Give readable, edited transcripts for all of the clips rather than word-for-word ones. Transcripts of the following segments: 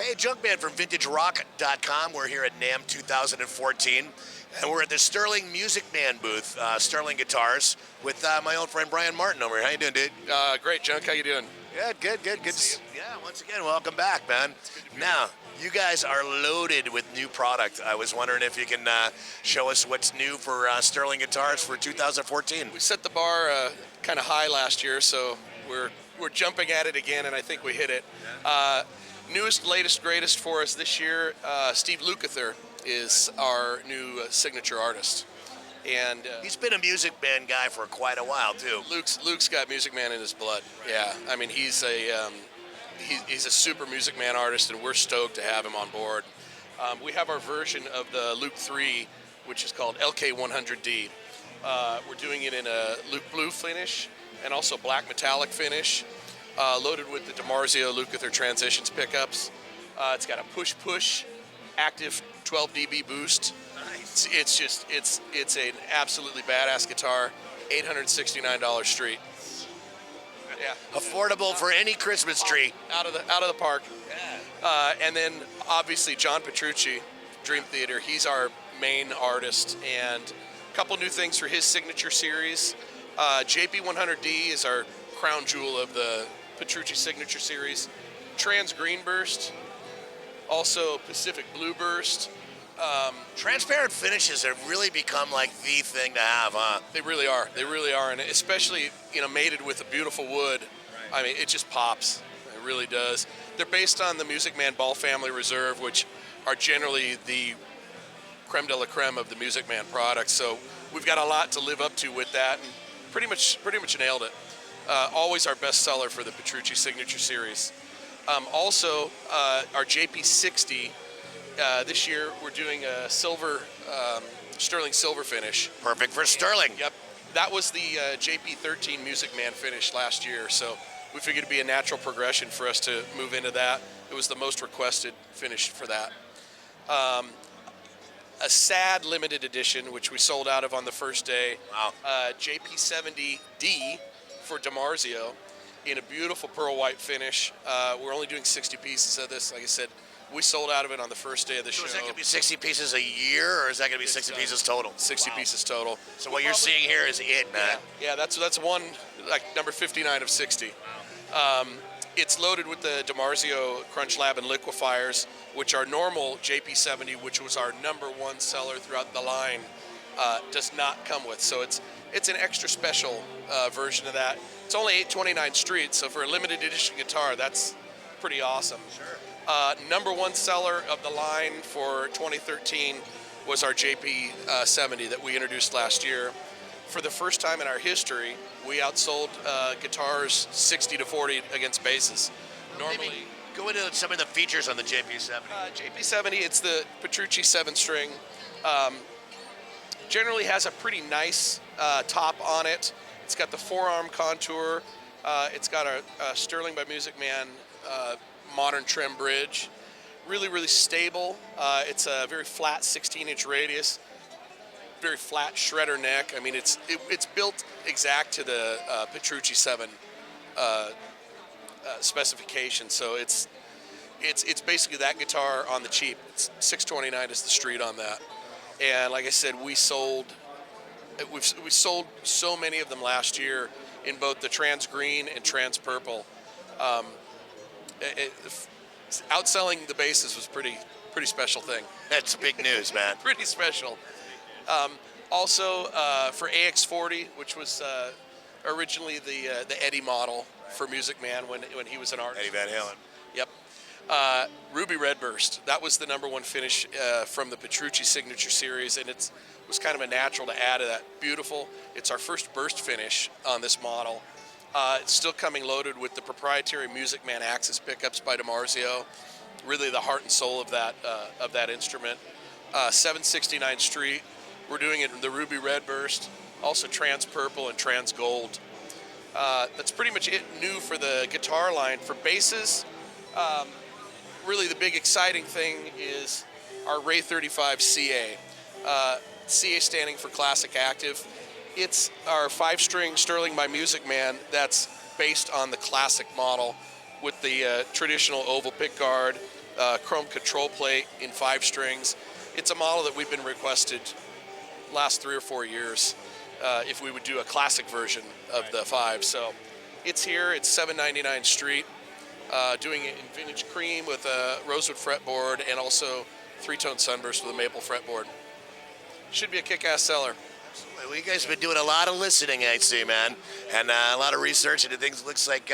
Hey, Junkman from VintageRock.com. We're here at NAMM 2014, and we're at the Sterling Music Man booth, Sterling Guitars, with my old friend Brian Martin over here. How you doing, dude? Great, Junk. How you doing? Good. Yeah, once again, welcome back, man. Now, you guys are loaded with new product. I was wondering if you can show us what's new for Sterling Guitars for 2014. We set the bar kind of high last year, so we're jumping at it again, and I think we hit it. Newest, latest, greatest for us this year, Steve Lukather is our new signature artist. And he's been a Music Man guy for quite a while, too. Luke's got Music Man in his blood. Yeah, I mean, he's a super Music Man artist, and we're stoked to have him on board. We have our version of the Luke 3, which is called LK100D. We're doing it in a Luke Blue finish and also black metallic finish, loaded with the DiMarzio Lukather Transitions pickups. It's got a push active 12 dB boost. Nice. It's an absolutely badass guitar. $869 street. Yeah, affordable for any Christmas tree. Out of the park. Yeah. And then obviously John Petrucci, Dream Theater. He's our main artist, and a couple new things for his signature series. JP100D is our crown jewel of the Petrucci signature series. Trans Green Burst, also Pacific Blue Burst. Transparent finishes have really become like the thing to have, huh? They really are, and especially mated with a beautiful wood. Right. I mean, it just pops. It really does. They're based on the Music Man Ball Family Reserve, which are generally the creme de la creme of the Music Man products. So we've got a lot to live up to with that, and pretty much nailed it. Always our best seller for the Petrucci signature series. Also, our JP60. This year we're doing a silver, sterling silver finish. Perfect for Sterling. Yep. That was the JP13 Music Man finish last year, so we figured it'd be a natural progression for us to move into that. It was the most requested finish for that. A sad limited edition, which we sold out of on the first day. Wow. JP70D for DiMarzio in a beautiful pearl white finish. We're only doing 60 pieces of this. Like I said, we sold out of it on the first day of the show. Is that going to be 60 pieces a year, or is that going to be 60 pieces total? 60 pieces total. So what you're seeing here is it, man. Yeah, that's one, like number 59 of 60. Wow. It's loaded with the DiMarzio Crunch Lab and liquefiers, which our normal JP70, which was our number one seller throughout the line, does not come with. So it's an extra special version of that. It's only $829 street, so for a limited edition guitar, that's pretty awesome. Sure. Number one seller of the line for 2013 was our JP70 that we introduced last year. For the first time in our history, we outsold guitars 60-40 against basses. Normally, maybe go into some of the features on the JP70. JP70, it's the Petrucci 7-string. Generally has a pretty nice top on it. It's got the forearm contour. It's got a Sterling by Music Man modern trim bridge. Really, really stable. It's a very flat 16-inch radius. Very flat shredder neck. I mean, it's built exact to the Petrucci 7 specification. So it's basically that guitar on the cheap. It's $629 is the street on that. And like I said, we sold so many of them last year in both the trans green and trans purple. Outselling the bases was pretty special thing. That's big news, man. Pretty special. Also, for AX40, which was originally the Eddie model for Music Man when he was an artist. Eddie Van Halen. Yep. Ruby Redburst. That was the number one finish from the Petrucci signature series, and it was kind of a natural to add to that. Beautiful. It's our first burst finish on this model. It's still coming loaded with the proprietary Music Man Axis pickups by DiMarzio. Really the heart and soul of that instrument. 769 street. We're doing it in the Ruby Redburst, also trans purple and trans gold. That's pretty much it new for the guitar line. For basses, really the big exciting thing is our Ray 35 CA. CA standing for Classic Active. It's our 5-string Sterling by Music Man that's based on the classic model with the traditional oval pickguard chrome control plate in 5 strings. It's a model that we've been requested last 3 or 4 years if we would do a classic version of the 5. So it's here. It's 799 Street. Doing it in vintage cream with a rosewood fretboard and also 3-tone sunburst with a maple fretboard. Should be a kick-ass seller. Well, you guys have been doing a lot of listening, I see, man, and a lot of research into things. Looks like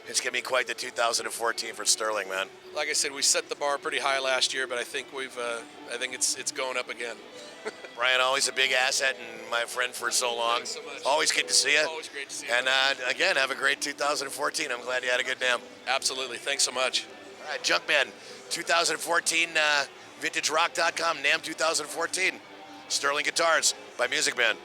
it's going to be quite the 2014 for Sterling, man. Like I said, we set the bar pretty high last year, but I think it's going up again. Brian, always a big asset and my friend for so long. Thanks so much. Always good to see you. Always great to see you. And again, have a great 2014. I'm glad you had a good NAMM. Absolutely. Thanks so much. All right, Junkman, 2014, VintageRock.com, NAMM 2014. Sterling Guitars by Music Man.